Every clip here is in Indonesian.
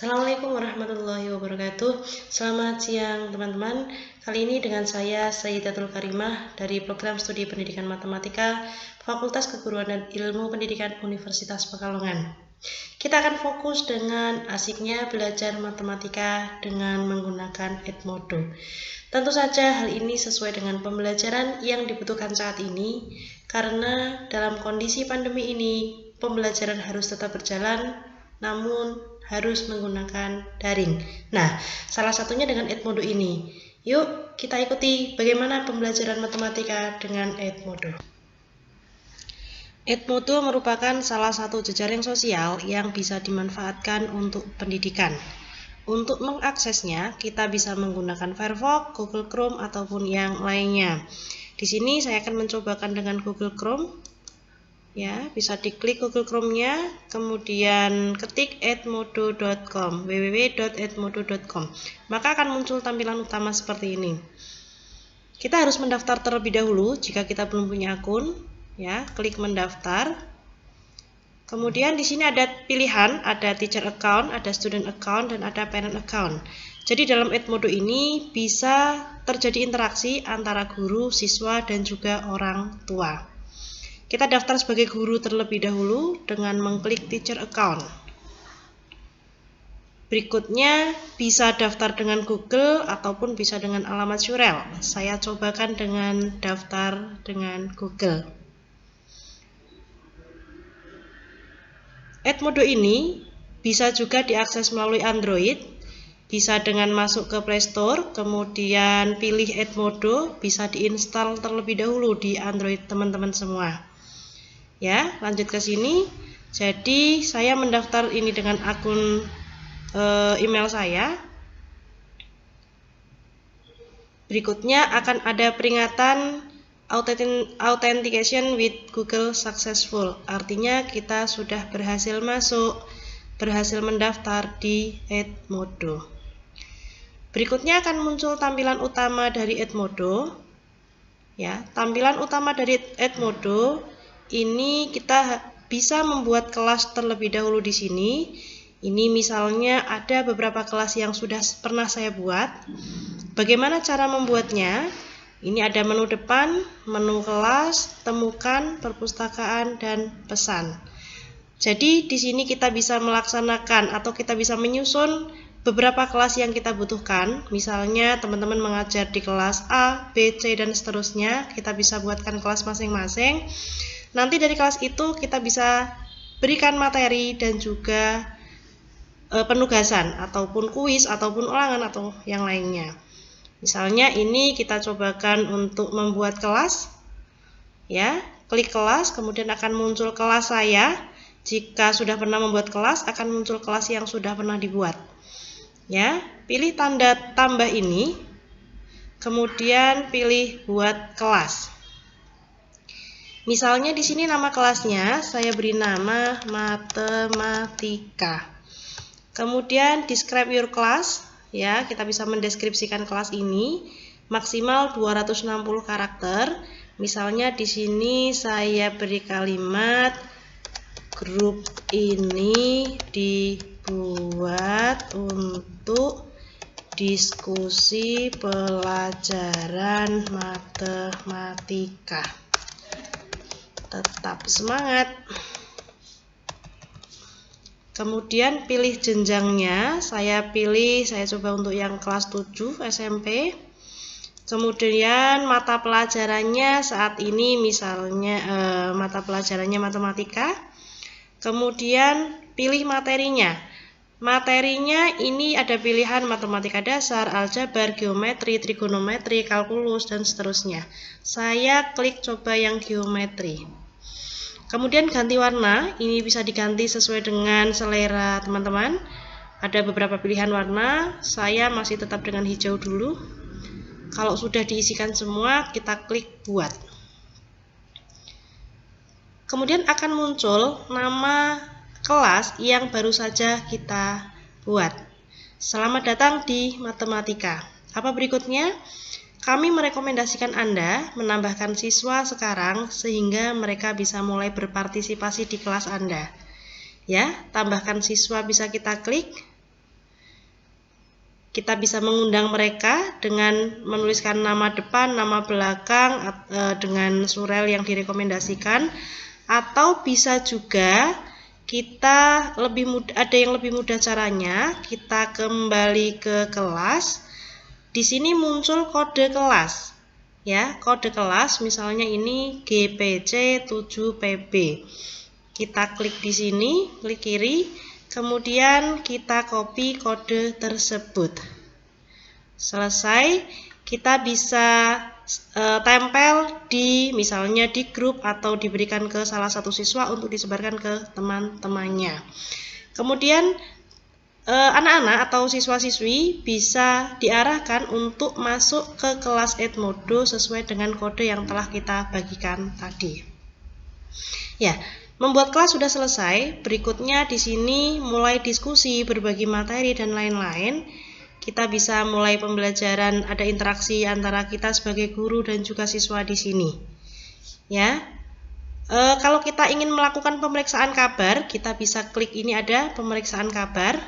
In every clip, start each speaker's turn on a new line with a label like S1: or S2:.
S1: Assalamualaikum warahmatullahi wabarakatuh. Selamat siang teman-teman. Kali ini dengan saya Sayyidatul Karimah dari Program Studi Pendidikan Matematika Fakultas Keguruan dan Ilmu Pendidikan Universitas Pekalongan. Kita akan fokus dengan asiknya belajar matematika dengan menggunakan Edmodo. Tentu saja hal ini sesuai dengan pembelajaran yang dibutuhkan saat ini, karena dalam kondisi pandemi ini pembelajaran harus tetap berjalan, namun harus menggunakan daring. Nah, salah satunya dengan Edmodo ini. Yuk kita ikuti bagaimana pembelajaran matematika dengan Edmodo. Edmodo merupakan salah satu jejaring sosial yang bisa dimanfaatkan untuk pendidikan. Untuk mengaksesnya, kita bisa menggunakan Firefox, Google Chrome, ataupun yang lainnya. Di sini saya akan mencobakan dengan Google Chrome. Ya, bisa diklik Google Chrome-nya, kemudian ketik edmodo.com, www.edmodo.com. Maka akan muncul tampilan utama seperti ini. Kita harus mendaftar terlebih dahulu jika kita belum punya akun, ya, klik mendaftar. Kemudian di sini ada pilihan, ada teacher account, ada student account, dan ada parent account. Jadi dalam Edmodo ini bisa terjadi interaksi antara guru, siswa, dan juga orang tua. Kita daftar sebagai guru terlebih dahulu dengan mengklik teacher account. Berikutnya bisa daftar dengan Google ataupun bisa dengan alamat Surel. Saya cobakan dengan daftar dengan Google. Edmodo ini bisa juga diakses melalui Android. Bisa dengan masuk ke Play Store, kemudian pilih Edmodo, bisa diinstal terlebih dahulu di Android teman-teman semua. Ya, lanjut ke sini. Jadi saya mendaftar ini dengan akun email saya. Berikutnya akan ada peringatan authentication with Google successful. Artinya kita sudah berhasil masuk, berhasil mendaftar di Edmodo. Berikutnya akan muncul tampilan utama dari Edmodo. Ya, tampilan utama dari Edmodo ini kita bisa membuat kelas terlebih dahulu di sini. Ini misalnya ada beberapa kelas yang sudah pernah saya buat. Bagaimana cara membuatnya? Ini ada menu depan, menu kelas, temukan, perpustakaan, dan pesan. Jadi di sini kita bisa melaksanakan atau kita bisa menyusun beberapa kelas yang kita butuhkan. Misalnya teman-teman mengajar di kelas A, B, C, dan seterusnya. Kita bisa buatkan kelas masing-masing. Nanti dari kelas itu kita bisa berikan materi dan juga penugasan ataupun kuis ataupun ulangan atau yang lainnya. Misalnya ini kita cobakan untuk membuat kelas. Ya, klik kelas, kemudian akan muncul kelas saya. Jika sudah pernah membuat kelas, akan muncul kelas yang sudah pernah dibuat. Ya, pilih tanda tambah ini. Kemudian pilih buat kelas. Misalnya di sini nama kelasnya saya beri nama matematika. Kemudian describe your class, ya, kita bisa mendeskripsikan kelas ini maksimal 260 karakter. Misalnya di sini saya beri kalimat grup ini dibuat untuk diskusi pelajaran matematika. Tetap semangat. Kemudian pilih jenjangnya, saya coba untuk yang kelas 7 SMP. Kemudian mata pelajarannya saat ini misalnya mata pelajarannya matematika. Kemudian pilih materinya. Materinya ini ada pilihan matematika dasar, aljabar, geometri, trigonometri, kalkulus, dan seterusnya. Saya klik coba yang geometri. Kemudian ganti warna, ini bisa diganti sesuai dengan selera teman-teman. Ada beberapa pilihan warna, saya masih tetap dengan hijau dulu. Kalau sudah diisikan semua, kita klik buat. Kemudian akan muncul nama kelas yang baru saja kita buat. Selamat datang di matematika. Apa berikutnya? Kami merekomendasikan Anda menambahkan siswa sekarang sehingga mereka bisa mulai berpartisipasi di kelas Anda. Ya, tambahkan siswa bisa kita klik. Kita bisa mengundang mereka dengan menuliskan nama depan, nama belakang dengan surel yang direkomendasikan, atau bisa juga kita ada yang lebih mudah caranya, kita kembali ke kelas. Di sini muncul kode kelas. Ya, kode kelas misalnya ini GPC 7PB. Kita klik di sini, klik kiri. Kemudian kita copy kode tersebut. Selesai, kita bisa tempel misalnya di grup atau diberikan ke salah satu siswa untuk disebarkan ke teman-temannya. Kemudian anak-anak atau siswa-siswi bisa diarahkan untuk masuk ke kelas Edmodo sesuai dengan kode yang telah kita bagikan tadi. Ya. Membuat kelas sudah selesai. Berikutnya di sini mulai diskusi, berbagi materi dan lain-lain. Kita bisa mulai pembelajaran, ada interaksi antara kita sebagai guru dan juga siswa di sini. Ya. Kalau kita ingin melakukan pemeriksaan kabar, kita bisa klik ini ada pemeriksaan kabar.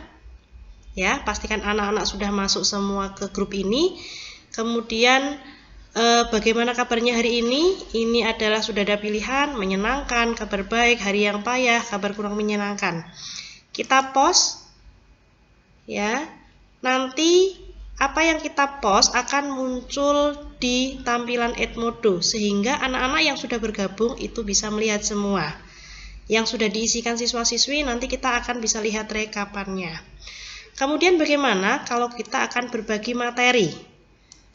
S1: Ya, pastikan anak-anak sudah masuk semua ke grup ini. Kemudian bagaimana kabarnya hari ini? Ini adalah sudah ada pilihan menyenangkan, kabar baik, hari yang payah, kabar kurang menyenangkan. Kita post, ya. Nanti apa yang kita post akan muncul di tampilan Edmodo sehingga anak-anak yang sudah bergabung itu bisa melihat semua. Yang sudah diisikan siswa-siswi nanti kita akan bisa lihat rekapannya. Kemudian bagaimana kalau kita akan berbagi materi?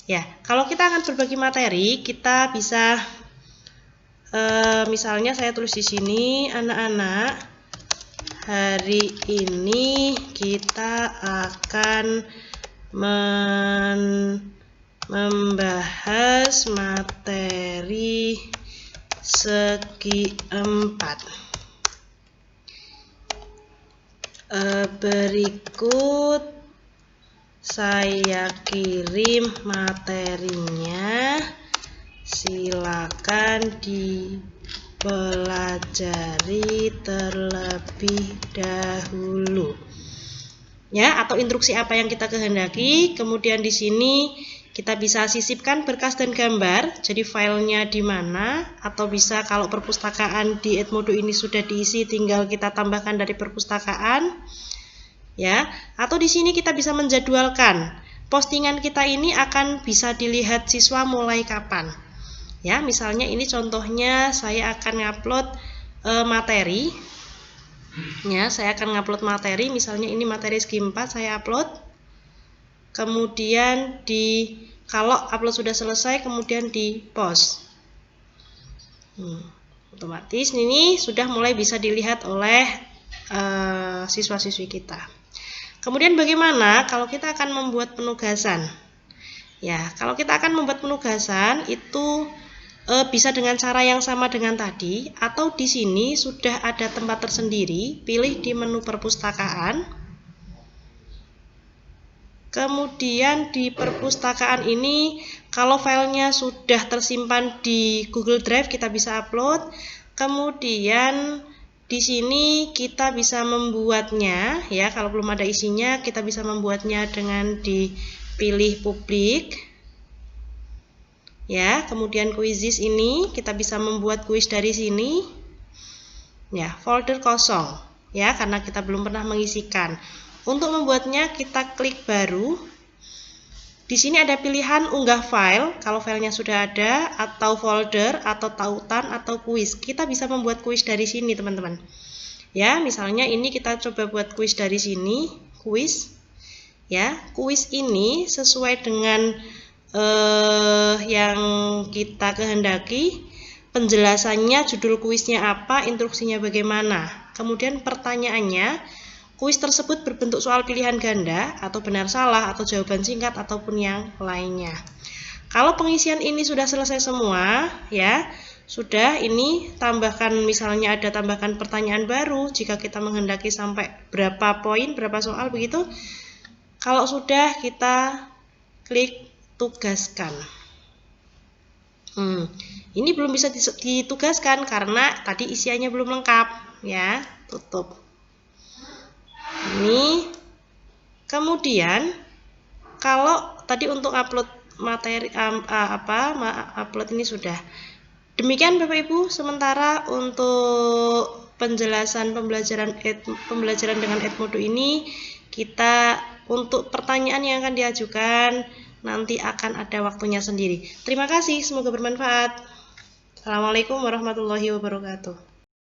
S1: Ya, kalau kita akan berbagi materi, kita bisa misalnya saya tulis di sini, anak-anak, hari ini kita akan membahas materi segi 4. Berikut saya kirim materinya, silakan dipelajari terlebih dahulu. Ya, atau instruksi apa yang kita kehendaki. Kemudian di sini kita bisa sisipkan berkas dan gambar, jadi filenya di mana, atau bisa kalau perpustakaan di Edmodo ini sudah diisi, tinggal kita tambahkan dari perpustakaan. Ya, atau di sini kita bisa menjadwalkan postingan kita ini akan bisa dilihat siswa mulai kapan. Ya, misalnya ini contohnya saya akan ngupload materi. Ya, saya akan ngupload materi, misalnya ini materi segi 4 saya upload. Kemudian kalau upload sudah selesai kemudian di post. Otomatis ini sudah mulai bisa dilihat oleh siswa-siswi kita. Kemudian bagaimana kalau kita akan membuat penugasan? Ya, kalau kita akan membuat penugasan itu bisa dengan cara yang sama dengan tadi, atau di sini sudah ada tempat tersendiri, pilih di menu perpustakaan. Kemudian di perpustakaan ini, kalau filenya sudah tersimpan di Google Drive, kita bisa upload. Kemudian di sini kita bisa membuatnya, ya, kalau belum ada isinya kita bisa membuatnya dengan dipilih publik. Ya, kemudian quizzes ini kita bisa membuat kuis dari sini. Ya, folder kosong, ya, karena kita belum pernah mengisikan. Untuk membuatnya kita klik baru. Di sini ada pilihan unggah file, kalau filenya sudah ada, atau folder, atau tautan, atau kuis. Kita bisa membuat kuis dari sini, teman-teman. Ya, misalnya ini kita coba buat kuis dari sini, kuis. Ya, kuis ini sesuai dengan yang kita kehendaki. Penjelasannya, judul kuisnya apa, instruksinya bagaimana. Kemudian pertanyaannya, kuis tersebut berbentuk soal pilihan ganda atau benar salah atau jawaban singkat ataupun yang lainnya. Kalau pengisian ini sudah selesai semua, ya, sudah, ini tambahkan, misalnya ada tambahkan pertanyaan baru jika kita menghendaki sampai berapa poin, berapa soal begitu. Kalau sudah, kita klik tugaskan. Ini belum bisa ditugaskan karena tadi isiannya belum lengkap, ya, tutup. Ini kemudian kalau tadi untuk upload materi upload ini sudah. Demikian Bapak Ibu sementara untuk penjelasan pembelajaran dengan Edmodo ini. Kita untuk pertanyaan yang akan diajukan nanti akan ada waktunya sendiri. Terima kasih, semoga bermanfaat. Assalamualaikum warahmatullahi wabarakatuh.